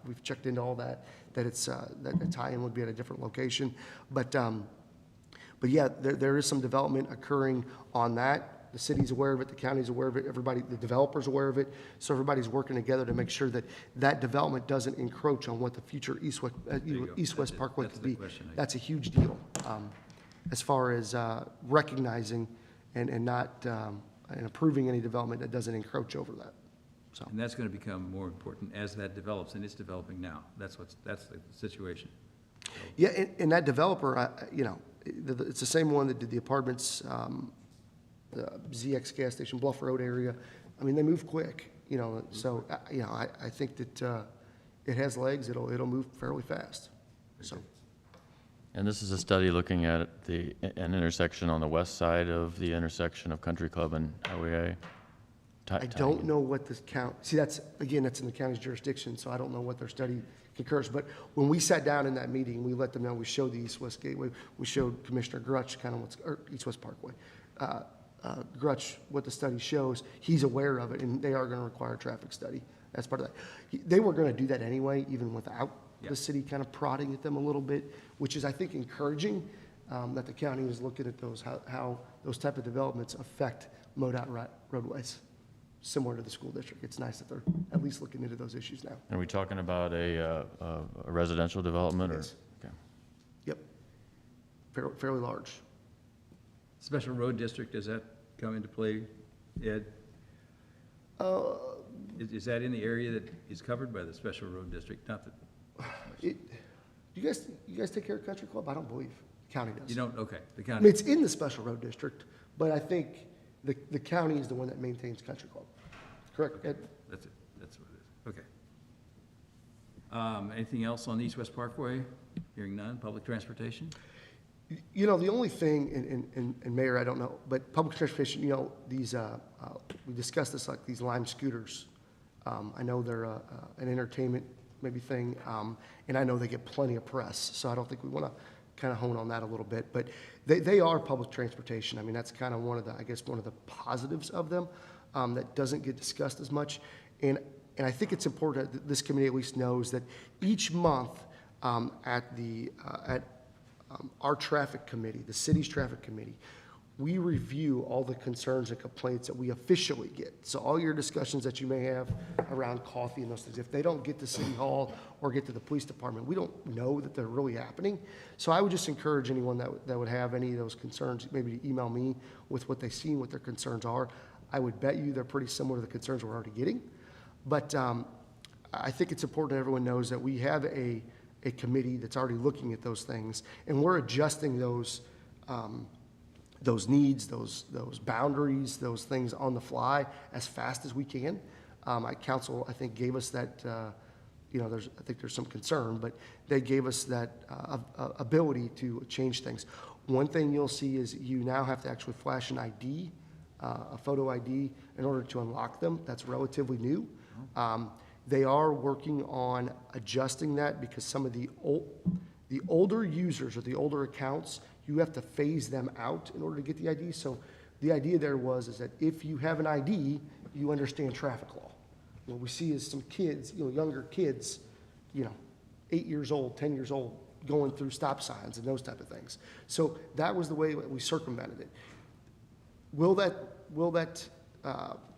We've checked into all that it's, that the tie-in would be at a different location. But yeah, there is some development occurring on that. The city's aware of it, the county's aware of it, everybody, the developer's aware of it. So everybody's working together to make sure that that development doesn't encroach on what the future East-West Parkway That's could the be. question. That's a huge deal, as far as recognizing and not and approving any development that doesn't encroach over that. So. And that's going to become more important as that develops, and it's developing now. That's the situation. Yeah, and that developer, it's the same one that did the apartments the ZX gas station, Bluff Road area. I mean, they move quick, you know, so, you know, I think that it has legs, it'll move fairly fast, so. And this is a study looking at an intersection on the west side of the intersection of Country Club and Highway A. I don't know what this see, that's in the county's jurisdiction, so I don't know what their study concurs. But when we sat down in that meeting, we let them know, we showed the East-West Gateway, we showed Commissioner Grutch kind of or East-West Parkway, Grutch, what the study shows. He's aware of it, and they are going to require a traffic study as part of that. They were going to do that anyway, even without the city kind of prodding at them a little bit, which is, I think, encouraging that the county is looking at those, how those type of developments affect MoDOT roadways, similar to the school district. It's nice that they're at least looking into those issues now. Are we talking about a residential development? Yes. Okay. Yep. Fairly large. Special road district, does that come into play, Ed? Is that in the area that is covered by the special road district? Not that, Do you guys take care of Country Club? I don't believe. The county does. you don't, okay, the I mean, county, it's in the special road district, but I think the county is the one that maintains Country Club. Correct, Ed? that's it, that's what it is, okay. Anything else on East-West Parkway? Hearing none, public transportation? You know, the only thing, and Mayor, I don't know, but public transportation, you know, these, we discussed this, like these Lime scooters. I know they're an entertainment maybe thing, and I know they get plenty of press, so I don't think we want to kind of hone on that a little bit. But they are public transportation. I mean, that's kind of one of the, I guess, one of the positives of them that doesn't get discussed as much. And I think it's important that this committee at least knows that each month at our traffic committee, the city's traffic committee, we review all the concerns and complaints that we officially get. So all your discussions that you may have around coffee and those things, if they don't get to City Hall or get to the police department, we don't know that they're really happening. So I would just encourage anyone that would have any of those concerns, maybe to email me with what they see and what their concerns are. I would bet you they're pretty similar to the concerns we're already getting. But I think it's important that everyone knows that we have a committee that's already looking at those things, and we're adjusting those needs, those boundaries, those things on the fly as fast as we can. Council, I think, gave us that, you know, I think there's some concern, but they gave us that ability to change things. One thing you'll see is you now have to actually flash an ID, a photo ID, in order to unlock them. That's relatively new. They are working on adjusting that because some of the older users or the older accounts, you have to phase them out in order to get the ID. So the idea there is that if you have an ID, you understand traffic law. What we see is some kids, you know, younger kids, you know, 8 years old, 10 years old, going through stop signs and those type of things. So that was the way that we circumvented it. Will that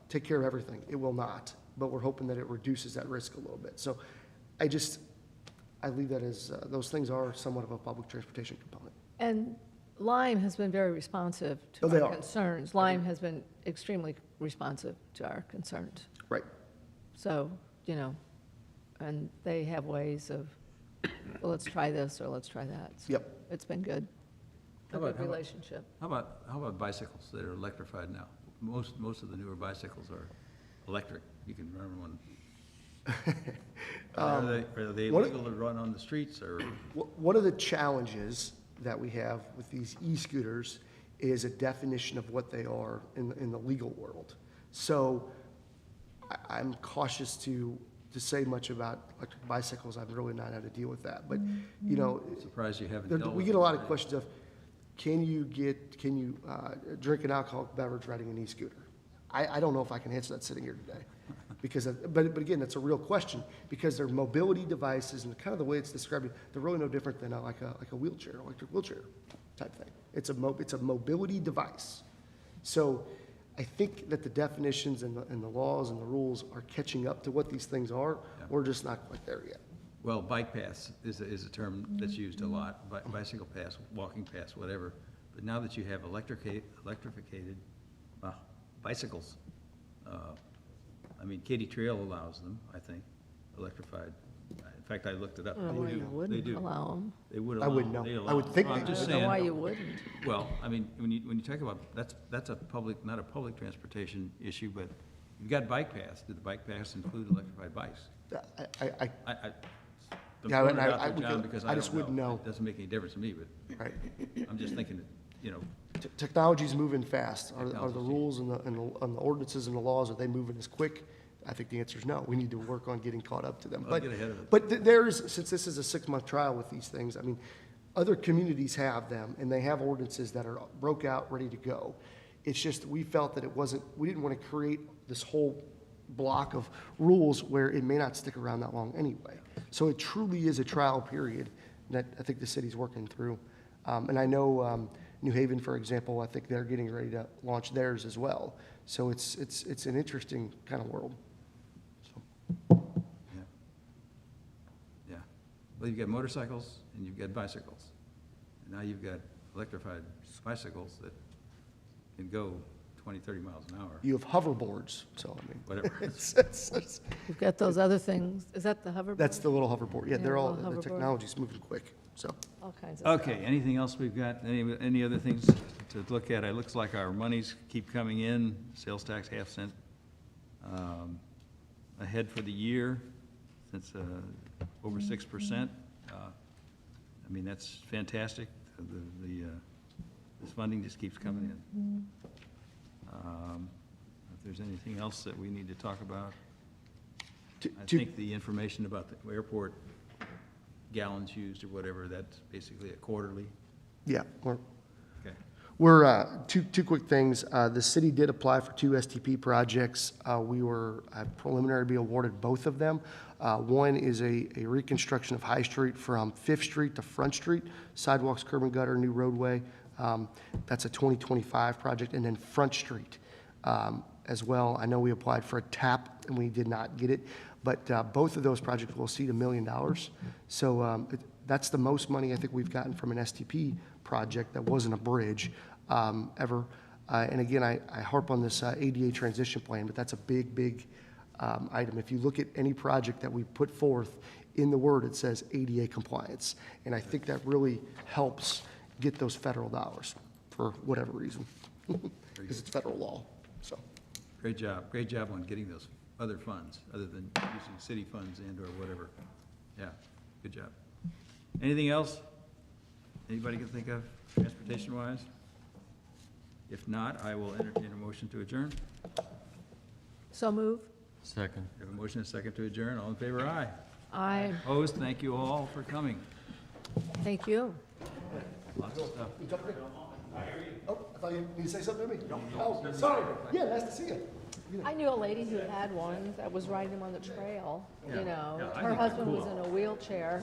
take care of everything? It will not, but we're hoping that it reduces that risk a little bit. So I leave that as, those things are somewhat of a public transportation component. And Lime has been very responsive to Oh, they our are. concerns. Lime has been extremely responsive to our concerns. Right. So, you know, and they have ways of, well, let's try this or let's try that. So Yep. It's been good. A How about- good relationship. How about bicycles that are electrified now? Most of the newer bicycles are electric. You can run one. Are they one- illegal to run on the streets or? One of the challenges that we have with these e-scooters is a definition of what they are in the legal world. So I'm cautious to say much about electric bicycles. I've really not had to deal with that. But, you know, Surprised you haven't dealt with it. we get a lot of questions of, can you drink an alcoholic beverage riding an e-scooter? I don't know if I can answer that sitting here today. Because, but again, that's a real question, because they're mobility devices, and kind of the way it's described, they're really no different than like a wheelchair, electric wheelchair type thing. It's a mobility device. So I think that the definitions and the laws and the rules are catching up to what these things are. Yeah. We're just not quite there yet. Well, bike paths is a term that's used a lot, bicycle paths, walking paths, whatever. But now that you have electrified bicycles, I mean, Katy Trail allows them, I think, electrified. In fact, I looked it up. I don't know why They you do. They wouldn't do. allow them. They would I allow. wouldn't know. They I allow. would think Well, they I'm just I don't know why saying, you wouldn't. well, I mean, when you talk about, that's a public, not a public transportation issue, but you've got bike paths. Did the bike paths include electrified bikes? I, I'm Yeah, throwing it and out there, John, because I I just don't wouldn't know. It doesn't make any difference to me, but right. I'm just thinking, you know, Technology's moving fast. Are the Technology's rules and the ordinances and the laws, are they moving as quick? I think the answer is no. We need to work on getting caught up to them. Well, get ahead of it. But there's, since this is a 6-month trial with these things, I mean, other communities have them, and they have ordinances that are broke out, ready to go. It's just, we felt that we didn't want to create this whole block of rules where it may not stick around that long anyway. So it truly is a trial period that I think the city's working through. And I know New Haven, for example, I think they're getting ready to launch theirs as well. So it's an interesting kind of world. yeah. Yeah. Well, you've got motorcycles and you've got bicycles. And now you've got electrified bicycles that can go 20, 30 miles an hour, You have hoverboards, so I mean. whatever. You've got those other things. Is that the hoverboard? That's the little hoverboard. Yeah, Yeah, they're all, little the hoverboard. technology's moving quick, so. All kinds of stuff. Okay, anything else we've got? Any other things to look at? It looks like our monies keep coming in, sales tax half-cent ahead for the year, since over 6%. I mean, that's fantastic. This funding just keeps coming in. If there's anything else that we need to talk about, I think the information about the airport gallons used or whatever, that's basically a quarterly. Yeah, Okay. we're, two quick things. The city did apply for 2 STP projects. We were preliminary to be awarded both of them. One is a reconstruction of High Street from Fifth Street to Front Street, sidewalks, curb and gutter, new roadway. That's a 2025 project, and then Front Street as well. I know we applied for a TAP and we did not get it, but both of those projects will exceed $1 million. So that's the most money I think we've gotten from an STP project that wasn't a bridge ever. And again, I harp on this ADA transition plan, but that's a big, big item. If you look at any project that we put forth, in the word, it says ADA compliance. And I think that really helps get those federal dollars for whatever reason, because it's federal law, so. Great job on getting those other funds, other than using city funds and or whatever. Yeah, good job. Anything else? Anybody can think of, transportation-wise? If not, I will entertain a motion to adjourn. So move. Second. We have a motion and a second to adjourn. All in favor, aye. I, Opposed? Thank you all for coming. thank you. Lots of stuff. Oh, I thought you needed to say something to me. Oh, sorry. Yeah, nice to see you. I knew a lady who had one that was riding him on the trail, you know. Yeah, I Her think they're husband was cool. in a wheelchair.